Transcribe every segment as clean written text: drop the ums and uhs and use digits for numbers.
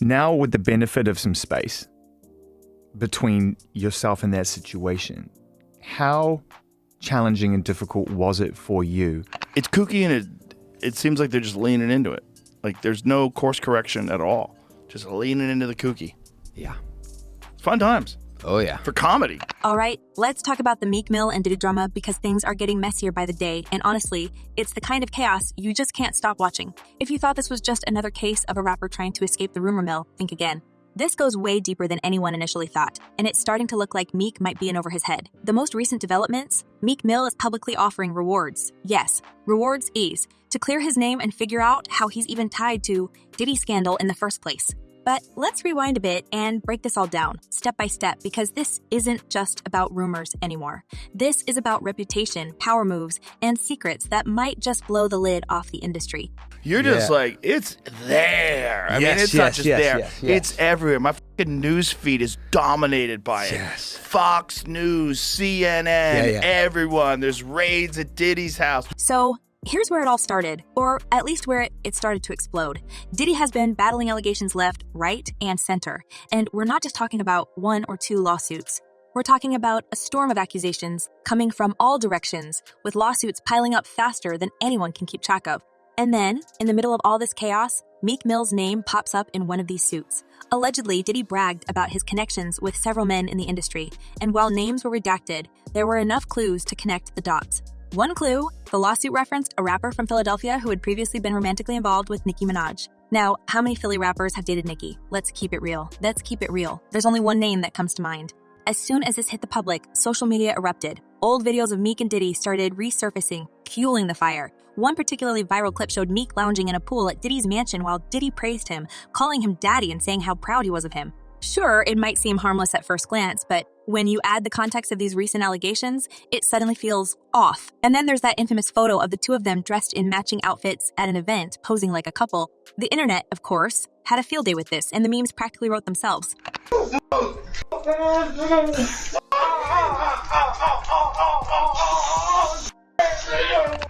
Now, with the benefit of some space between yourself and that situation, how challenging and difficult was it for you? It's kooky, and it seems like they're just leaning into it. Like there's no course correction at all. Just leaning into the kooky. Yeah. It's fun times. Oh, yeah. For comedy. All right, let's talk about the Meek Mill and Diddy drama because things are getting messier by the day, and honestly, it's the kind of chaos you just can't stop watching. If you thought this was just another case of a rapper trying to escape the rumor mill, think again. This goes way deeper than anyone initially thought, and it's starting to look like Meek might be in over his head. The most recent developments, Meek Mill is publicly offering rewards. Yes, rewards ease, to clear his name and figure out how he's even tied to Diddy's scandal in the first place. But let's rewind a bit and break this all down, step by step, because this isn't just about rumors anymore. This is about reputation, power moves, and secrets that might just blow the lid off the industry. You're just like, it's there. I mean, it's not just there. Yes. It's everywhere. My fucking news feed is dominated by it. Yes. Fox News, CNN, everyone. There's raids at Diddy's house. So here's where it all started, or at least where it started to explode. Diddy has been battling allegations left, right, and center. And we're not just talking about one or two lawsuits. We're talking about a storm of accusations coming from all directions, with lawsuits piling up faster than anyone can keep track of. And then, in the middle of all this chaos, Meek Mill's name pops up in one of these suits. Allegedly, Diddy bragged about his connections with several men in the industry, and while names were redacted, there were enough clues to connect the dots. One clue, the lawsuit referenced a rapper from Philadelphia who had previously been romantically involved with Nicki Minaj. Now, how many Philly rappers have dated Nicki? Let's keep it real. There's only one name that comes to mind. As soon as this hit the public, social media erupted. Old videos of Meek and Diddy started resurfacing, fueling the fire. One particularly viral clip showed Meek lounging in a pool at Diddy's mansion while Diddy praised him, calling him daddy and saying how proud he was of him. Sure, it might seem harmless at first glance, but when you add the context of these recent allegations, it suddenly feels off. And then there's that infamous photo of the two of them dressed in matching outfits at an event, posing like a couple. The internet, of course, had a field day with this, and the memes practically wrote themselves.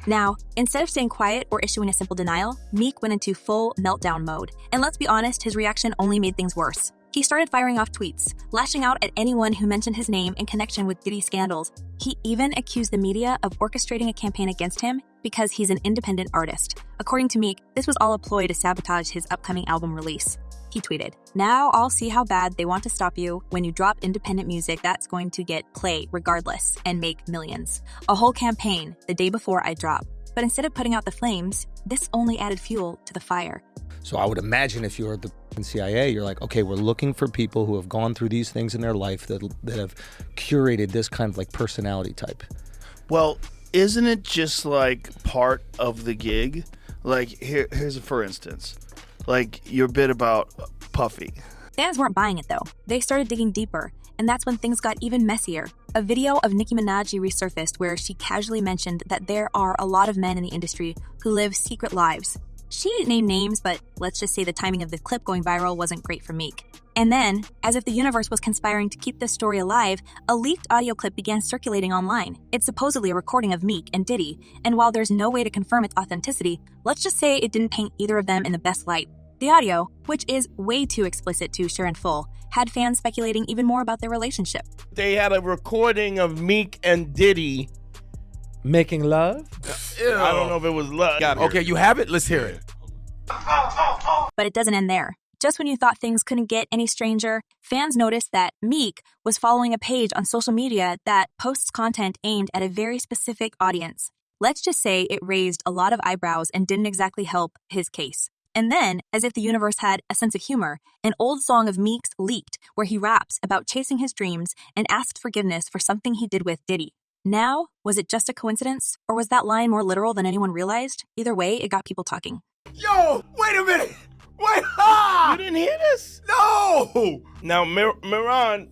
Now, instead of staying quiet or issuing a simple denial, Meek went into full meltdown mode. And let's be honest, his reaction only made things worse. He started firing off tweets, lashing out at anyone who mentioned his name in connection with Diddy scandals. He even accused the media of orchestrating a campaign against him because he's an independent artist. According to Meek, this was all a ploy to sabotage his upcoming album release. He tweeted, "Now I'll see how bad they want to stop you when you drop independent music that's going to get play regardless and make millions. A whole campaign the day before I drop." But instead of putting out the flames, this only added fuel to the fire. So I would imagine if you're the CIA, you're like, okay, we're looking for people who have gone through these things in their life that have curated this kind of like personality type. Well, isn't it just like part of the gig? Like here's a for instance, like your bit about Puffy. Fans weren't buying it though. They started digging deeper, and that's when things got even messier. A video of Nicki Minaj resurfaced where she casually mentioned that there are a lot of men in the industry who live secret lives. She didn't name names, but let's just say the timing of the clip going viral wasn't great for Meek. And then, as if the universe was conspiring to keep this story alive, a leaked audio clip began circulating online. It's supposedly a recording of Meek and Diddy, and while there's no way to confirm its authenticity, let's just say it didn't paint either of them in the best light. The audio, which is way too explicit to share in full, had fans speculating even more about their relationship. They had a recording of Meek and Diddy making love? Ew. I don't know if it was love. Okay, you have it? Let's hear it. But it doesn't end there. Just when you thought things couldn't get any stranger, fans noticed that Meek was following a page on social media that posts content aimed at a very specific audience. Let's just say it raised a lot of eyebrows and didn't exactly help his case. And then, as if the universe had a sense of humor, an old song of Meek's leaked where he raps about chasing his dreams and asked forgiveness for something he did with Diddy. Now, was it just a coincidence, or was that line more literal than anyone realized? Either way, it got people talking. Yo, wait a minute. Wait, ha! You didn't hear this? No! Now, Miran,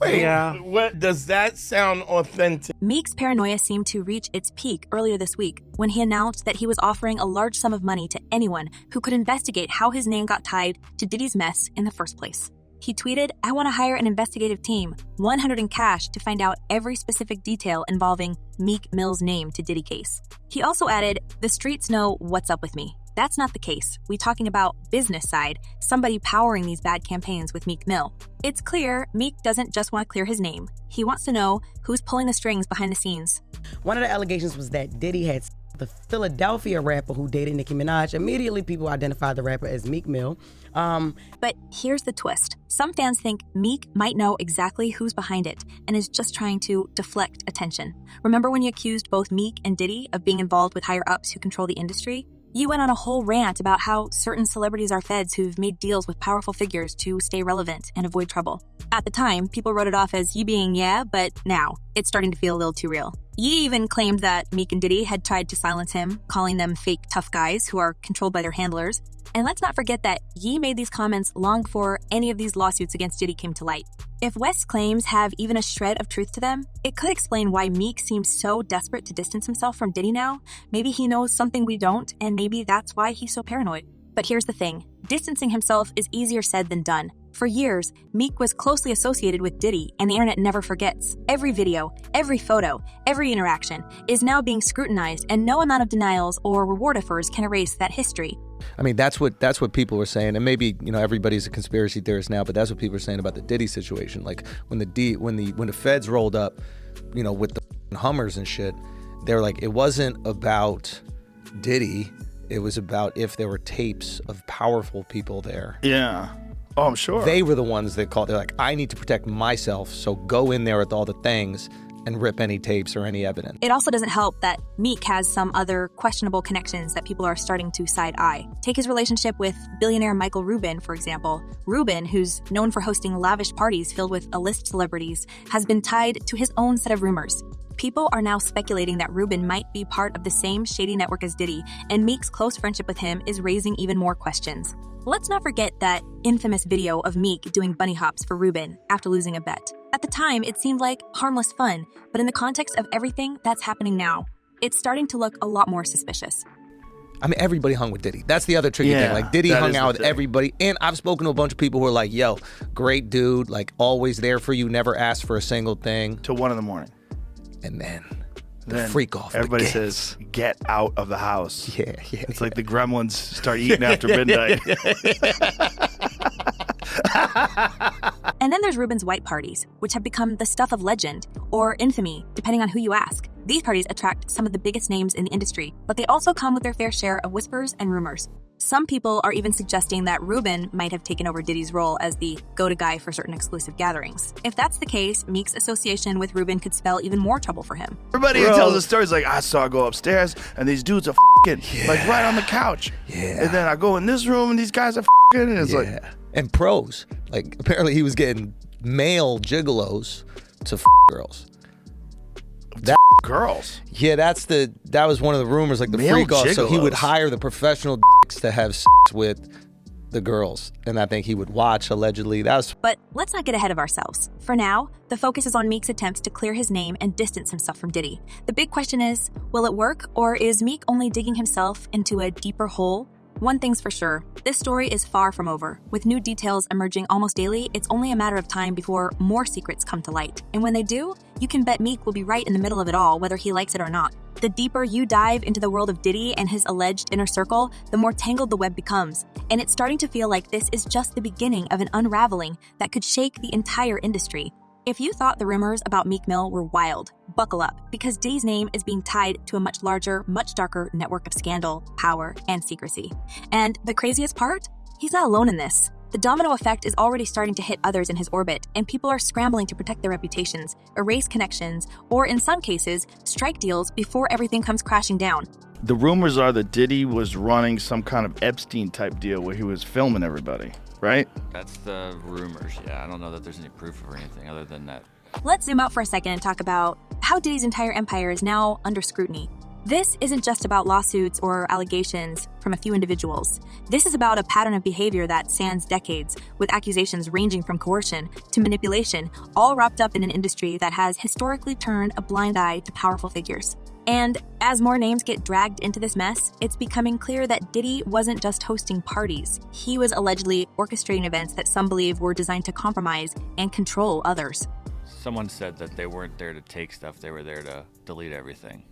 what does that sound authentic? Meek's paranoia seemed to reach its peak earlier this week when he announced that he was offering a large sum of money to anyone who could investigate how his name got tied to Diddy's mess in the first place. He tweeted, "I want to hire an investigative team, 100 in cash to find out every specific detail involving Meek Mill's name to Diddy case." He also added, "The streets know what's up with me." That's not the case. We're talking about business side, somebody powering these bad campaigns with Meek Mill. It's clear Meek doesn't just want to clear his name. He wants to know who's pulling the strings behind the scenes. One of the allegations was that Diddy had the Philadelphia rapper who dated Nicki Minaj. Immediately, people identified the rapper as Meek Mill. But here's the twist. Some fans think Meek might know exactly who's behind it and is just trying to deflect attention. Remember when you accused both Meek and Diddy of being involved with higher-ups who control the industry? You went on a whole rant about how certain celebrities are feds who've made deals with powerful figures to stay relevant and avoid trouble. At the time, people wrote it off as you being but now it's starting to feel a little too real. Ye even claimed that Meek and Diddy had tried to silence him, calling them fake tough guys who are controlled by their handlers. And let's not forget that Ye made these comments long before any of these lawsuits against Diddy came to light. If West's claims have even a shred of truth to them, it could explain why Meek seems so desperate to distance himself from Diddy now. Maybe he knows something we don't, and maybe that's why he's so paranoid. But here's the thing. Distancing himself is easier said than done. For years, Meek was closely associated with Diddy, and the internet never forgets. Every video, every photo, every interaction is now being scrutinized, and no amount of denials or reward offers can erase that history. I mean, that's what people were saying, and maybe everybody's a conspiracy theorist now, but that's what people were saying about the Diddy situation. Like when the feds rolled up, with the Hummers and shit, they were like, it wasn't about Diddy, it was about if there were tapes of powerful people there. Yeah. Oh, I'm sure. They were the ones that called. They're like, I need to protect myself, so go in there with all the things and rip any tapes or any evidence. It also doesn't help that Meek has some other questionable connections that people are starting to side-eye. Take his relationship with billionaire Michael Rubin, for example. Rubin, who's known for hosting lavish parties filled with A-list celebrities, has been tied to his own set of rumors. People are now speculating that Rubin might be part of the same shady network as Diddy, and Meek's close friendship with him is raising even more questions. Let's not forget that infamous video of Meek doing bunny hops for Rubin after losing a bet. At the time, it seemed like harmless fun, but in the context of everything that's happening now, it's starting to look a lot more suspicious. I mean, everybody hung with Diddy. That's the other tricky thing. Like, Diddy hung out with everybody. And I've spoken to a bunch of people who are like, yo, great dude, like, always there for you, never asked for a single thing. Till 1 a.m. And then freak off. Everybody says, get out of the house. Yeah. It's like the gremlins start eating after midnight. And then there's Rubin's white parties, which have become the stuff of legend or infamy, depending on who you ask. These parties attract some of the biggest names in the industry, but they also come with their fair share of whispers and rumors. Some people are even suggesting that Rubin might have taken over Diddy's role as the go-to guy for certain exclusive gatherings. If that's the case, Meek's association with Rubin could spell even more trouble for him. Everybody who tells the stories like, I saw I go upstairs and these dudes are like right on the couch. Yeah. And then I go in this room and these guys are and it's like. And pros. Like, apparently he was getting male gigolos to girls. Girls. Yeah, that was one of the rumors, like the male freak off. gigolos. So he would hire the professional to have sex with the girls, and I think he would watch allegedly. But let's not get ahead of ourselves. For now, the focus is on Meek's attempts to clear his name and distance himself from Diddy. The big question is, will it work, or is Meek only digging himself into a deeper hole? One thing's for sure, this story is far from over. With new details emerging almost daily, it's only a matter of time before more secrets come to light. And when they do, you can bet Meek will be right in the middle of it all, whether he likes it or not. The deeper you dive into the world of Diddy and his alleged inner circle, the more tangled the web becomes. And it's starting to feel like this is just the beginning of an unraveling that could shake the entire industry. If you thought the rumors about Meek Mill were wild, buckle up, because Diddy's name is being tied to a much larger, much darker network of scandal, power, and secrecy. And the craziest part? He's not alone in this. The domino effect is already starting to hit others in his orbit, and people are scrambling to protect their reputations, erase connections, or in some cases, strike deals before everything comes crashing down. The rumors are that Diddy was running some kind of Epstein-type deal where he was filming everybody, right? That's the rumors, yeah. I don't know that there's any proof or anything other than that. Let's zoom out for a second and talk about how Diddy's entire empire is now under scrutiny. This isn't just about lawsuits or allegations from a few individuals. This is about a pattern of behavior that spans decades, with accusations ranging from coercion to manipulation, all wrapped up in an industry that has historically turned a blind eye to powerful figures. And as more names get dragged into this mess, it's becoming clear that Diddy wasn't just hosting parties. He was allegedly orchestrating events that some believe were designed to compromise and control others. Someone said that they weren't there to take stuff, they were there to delete everything.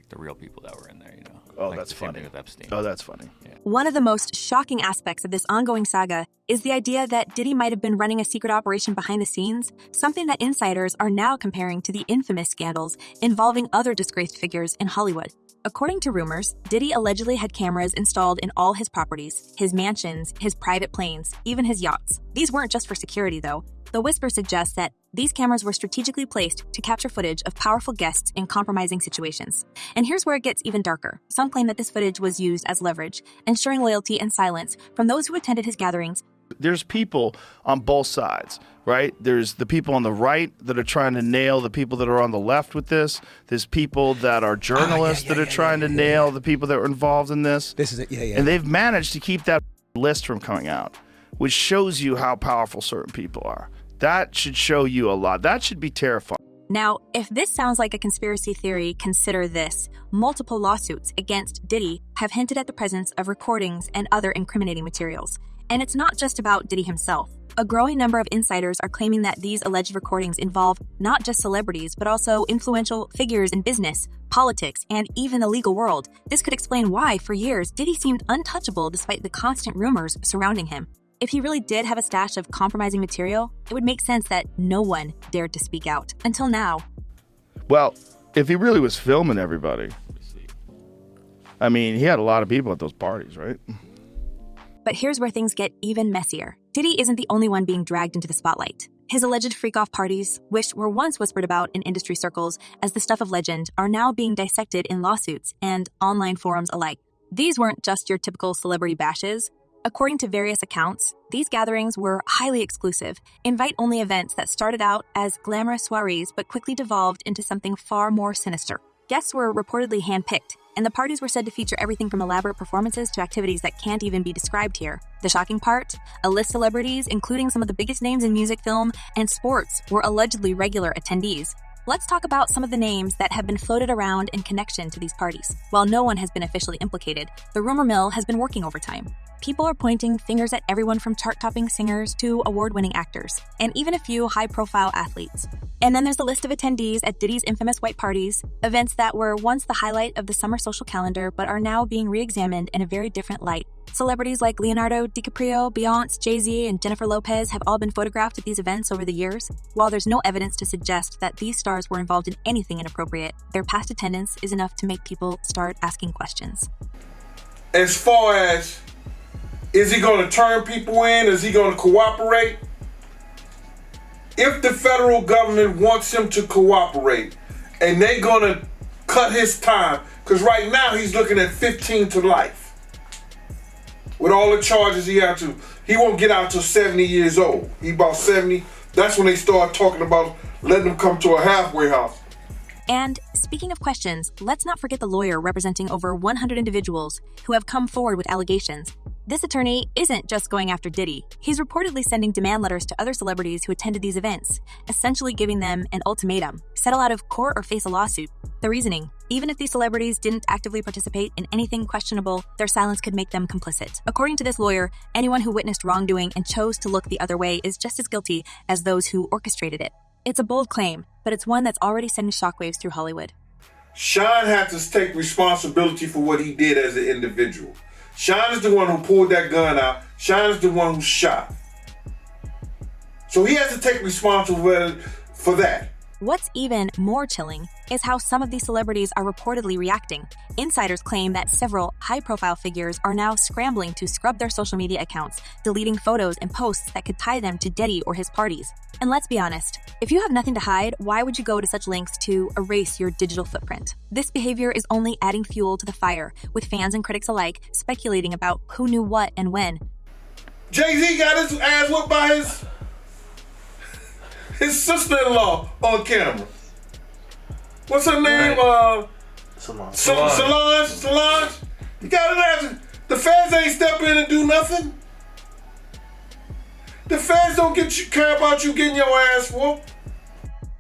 like the real people that were in there, you know. Oh, like that's the same funny. thing with Epstein. Oh, that's funny. One of the most shocking aspects of this ongoing saga is the idea that Diddy might have been running a secret operation behind the scenes, something that insiders are now comparing to the infamous scandals involving other disgraced figures in Hollywood. According to rumors, Diddy allegedly had cameras installed in all his properties, his mansions, his private planes, even his yachts. These weren't just for security, though. The whisper suggests that these cameras were strategically placed to capture footage of powerful guests in compromising situations. And here's where it gets even darker. Some claim that this footage was used as leverage, ensuring loyalty and silence from those who attended his gatherings. There's people on both sides, right? There's the people on the right that are trying to nail the people that are on the left with this. There's people that are journalists that are trying to nail the people that were involved in this. This is it. Yeah. And they've managed to keep that list from coming out, which shows you how powerful certain people are. That should show you a lot. That should be terrifying. Now, if this sounds like a conspiracy theory, consider this. Multiple lawsuits against Diddy have hinted at the presence of recordings and other incriminating materials. And it's not just about Diddy himself. A growing number of insiders are claiming that these alleged recordings involve not just celebrities, but also influential figures in business, politics, and even the legal world. This could explain why, for years, Diddy seemed untouchable despite the constant rumors surrounding him. If he really did have a stash of compromising material, it would make sense that no one dared to speak out, until now. Well, if he really was filming everybody, I mean, he had a lot of people at those parties, right? But here's where things get even messier. Diddy isn't the only one being dragged into the spotlight. His alleged freak-off parties, which were once whispered about in industry circles as the stuff of legend, are now being dissected in lawsuits and online forums alike. These weren't just your typical celebrity bashes. According to various accounts, these gatherings were highly exclusive, invite-only events that started out as glamorous soirees but quickly devolved into something far more sinister. Guests were reportedly handpicked, and the parties were said to feature everything from elaborate performances to activities that can't even be described here. The shocking part? A list of celebrities, including some of the biggest names in music, film, and sports, were allegedly regular attendees. Let's talk about some of the names that have been floated around in connection to these parties. While no one has been officially implicated, the rumor mill has been working overtime. People are pointing fingers at everyone from chart-topping singers to award-winning actors, and even a few high-profile athletes. And then there's the list of attendees at Diddy's infamous white parties, events that were once the highlight of the summer social calendar but are now being re-examined in a very different light. Celebrities like Leonardo DiCaprio, Beyonce, Jay-Z, and Jennifer Lopez have all been photographed at these events over the years. While there's no evidence to suggest that these stars were involved in anything inappropriate, their past attendance is enough to make people start asking questions. As far as, is he going to turn people in? Is he going to cooperate? If the federal government wants him to cooperate and they're going to cut his time, because right now he's looking at 15 to life. With all the charges he won't get out till 70 years old. He about 70. That's when they start talking about letting him come to a halfway house. And speaking of questions, let's not forget the lawyer representing over 100 individuals who have come forward with allegations. This attorney isn't just going after Diddy. He's reportedly sending demand letters to other celebrities who attended these events, essentially giving them an ultimatum: settle out of court or face a lawsuit. The reasoning: even if these celebrities didn't actively participate in anything questionable, their silence could make them complicit. According to this lawyer, anyone who witnessed wrongdoing and chose to look the other way is just as guilty as those who orchestrated it. It's a bold claim, but it's one that's already sending shockwaves through Hollywood. Sean had to take responsibility for what he did as an individual. Sean is the one who pulled that gun out. Sean is the one who shot. So he has to take responsibility for that. What's even more chilling is how some of these celebrities are reportedly reacting. Insiders claim that several high-profile figures are now scrambling to scrub their social media accounts, deleting photos and posts that could tie them to Diddy or his parties. And let's be honest, if you have nothing to hide, why would you go to such lengths to erase your digital footprint? This behavior is only adding fuel to the fire, with fans and critics alike speculating about who knew what and when. Jay-Z got his ass whooped by his sister-in-law on camera. What's her name? Solange. You got his ass. The feds ain't step in and do nothing. The feds don't care about you getting your ass whooped.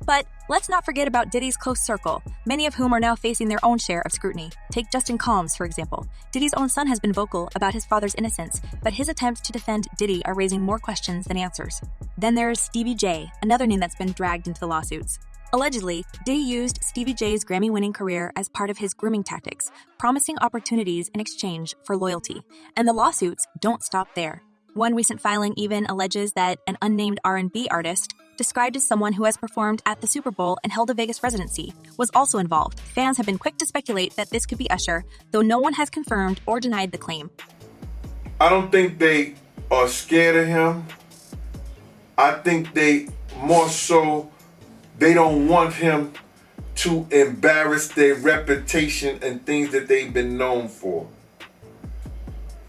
But let's not forget about Diddy's close circle, many of whom are now facing their own share of scrutiny. Take Justin Combs, for example. Diddy's own son has been vocal about his father's innocence, but his attempts to defend Diddy are raising more questions than answers. Then there's Stevie J, another name that's been dragged into the lawsuits. Allegedly, Diddy used Stevie J's Grammy-winning career as part of his grooming tactics, promising opportunities in exchange for loyalty. And the lawsuits don't stop there. One recent filing even alleges that an unnamed R&B artist, described as someone who has performed at the Super Bowl and held a Vegas residency, was also involved. Fans have been quick to speculate that this could be Usher, though no one has confirmed or denied the claim. I don't think they are scared of him. I think they more so, they don't want him to embarrass their reputation and things that they've been known for.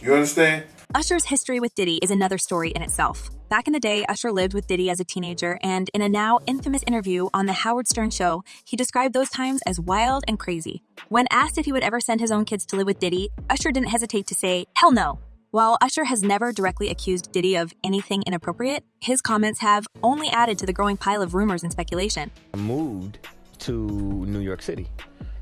You understand? Usher's history with Diddy is another story in itself. Back in the day, Usher lived with Diddy as a teenager, and in a now infamous interview on The Howard Stern Show, he described those times as wild and crazy. When asked if he would ever send his own kids to live with Diddy, Usher didn't hesitate to say, "Hell no." While Usher has never directly accused Diddy of anything inappropriate, his comments have only added to the growing pile of rumors and speculation. I moved to New York City,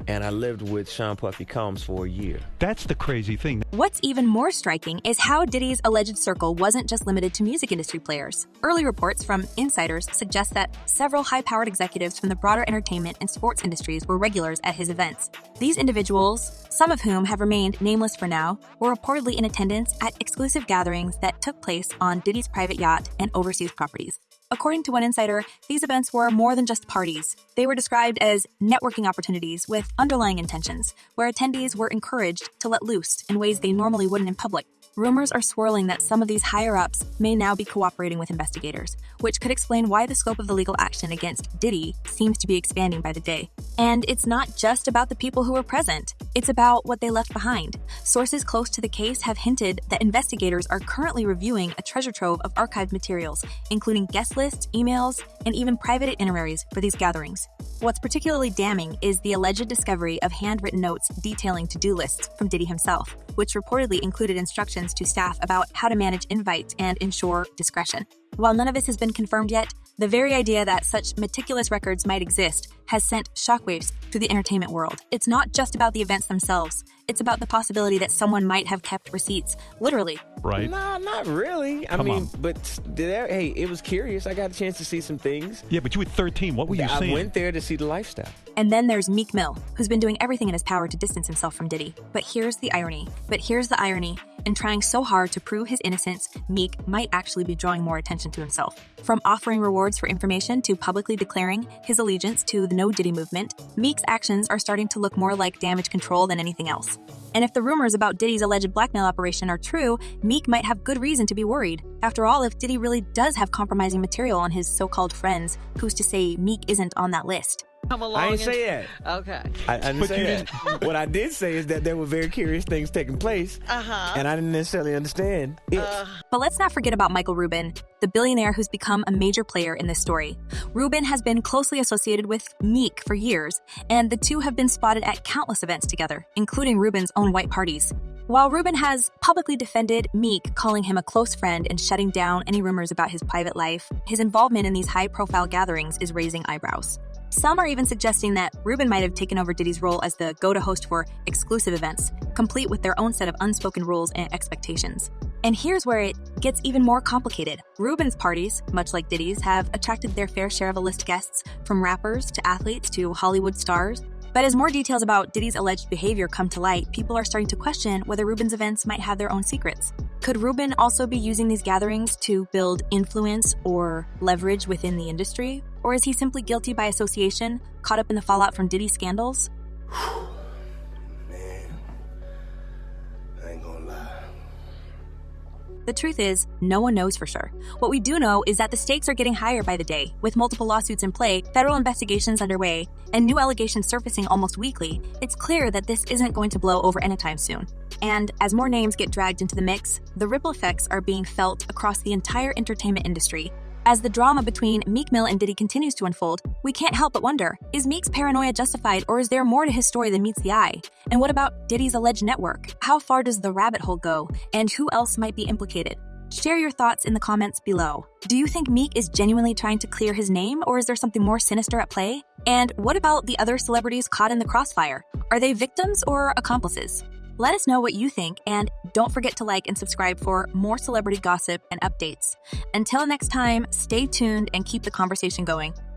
and I lived with Sean Puffy Combs for a year. That's the crazy thing. What's even more striking is how Diddy's alleged circle wasn't just limited to music industry players. Early reports from insiders suggest that several high-powered executives from the broader entertainment and sports industries were regulars at his events. These individuals, some of whom have remained nameless for now, were reportedly in attendance at exclusive gatherings that took place on Diddy's private yacht and overseas properties. According to one insider, these events were more than just parties. They were described as networking opportunities with underlying intentions, where attendees were encouraged to let loose in ways they normally wouldn't in public. Rumors are swirling that some of these higher-ups may now be cooperating with investigators, which could explain why the scope of the legal action against Diddy seems to be expanding by the day. And it's not just about the people who were present. It's about what they left behind. Sources close to the case have hinted that investigators are currently reviewing a treasure trove of archived materials, including guest lists, emails, and even private itineraries for these gatherings. What's particularly damning is the alleged discovery of handwritten notes detailing to-do lists from Diddy himself, which reportedly included instructions to staff about how to manage invites and ensure discretion. While none of this has been confirmed yet, the very idea that such meticulous records might exist has sent shockwaves through the entertainment world. It's not just about the events themselves. It's about the possibility that someone might have kept receipts, literally. Right? Nah, not really. Come on. But hey, it was curious. I got a chance to see some things. Yeah, but you were 13. What were you I saying? went there to see the lifestyle. And then there's Meek Mill, who's been doing everything in his power to distance himself from Diddy. But here's the irony. In trying so hard to prove his innocence, Meek might actually be drawing more attention to himself. From offering rewards for information to publicly declaring his allegiance to the No Diddy movement, Meek's actions are starting to look more like damage control than anything else. And if the rumors about Diddy's alleged blackmail operation are true, Meek might have good reason to be worried. After all, if Diddy really does have compromising material on his so-called friends, who's to say Meek isn't on that list? I didn't say that. Okay. I didn't say that. What I did say is that there were very curious things taking place, and I didn't necessarily understand it. But let's not forget about Michael Rubin, the billionaire who's become a major player in this story. Rubin has been closely associated with Meek for years, and the two have been spotted at countless events together, including Rubin's own white parties. While Rubin has publicly defended Meek, calling him a close friend and shutting down any rumors about his private life, his involvement in these high-profile gatherings is raising eyebrows. Some are even suggesting that Rubin might have taken over Diddy's role as the go-to host for exclusive events, complete with their own set of unspoken rules and expectations. And here's where it gets even more complicated. Rubin's parties, much like Diddy's, have attracted their fair share of A-list guests, from rappers to athletes to Hollywood stars. But as more details about Diddy's alleged behavior come to light, people are starting to question whether Rubin's events might have their own secrets. Could Rubin also be using these gatherings to build influence or leverage within the industry? Or is he simply guilty by association, caught up in the fallout from Diddy scandals? Man, I ain't gonna lie. The truth is, no one knows for sure. What we do know is that the stakes are getting higher by the day. With multiple lawsuits in play, federal investigations underway, and new allegations surfacing almost weekly, it's clear that this isn't going to blow over anytime soon. And as more names get dragged into the mix, the ripple effects are being felt across the entire entertainment industry. As the drama between Meek Mill and Diddy continues to unfold, we can't help but wonder, is Meek's paranoia justified, or is there more to his story than meets the eye? And what about Diddy's alleged network? How far does the rabbit hole go? And who else might be implicated? Share your thoughts in the comments below. Do you think Meek is genuinely trying to clear his name, or is there something more sinister at play? And what about the other celebrities caught in the crossfire? Are they victims or accomplices? Let us know what you think, and don't forget to like and subscribe for more celebrity gossip and updates. Until next time, stay tuned and keep the conversation going.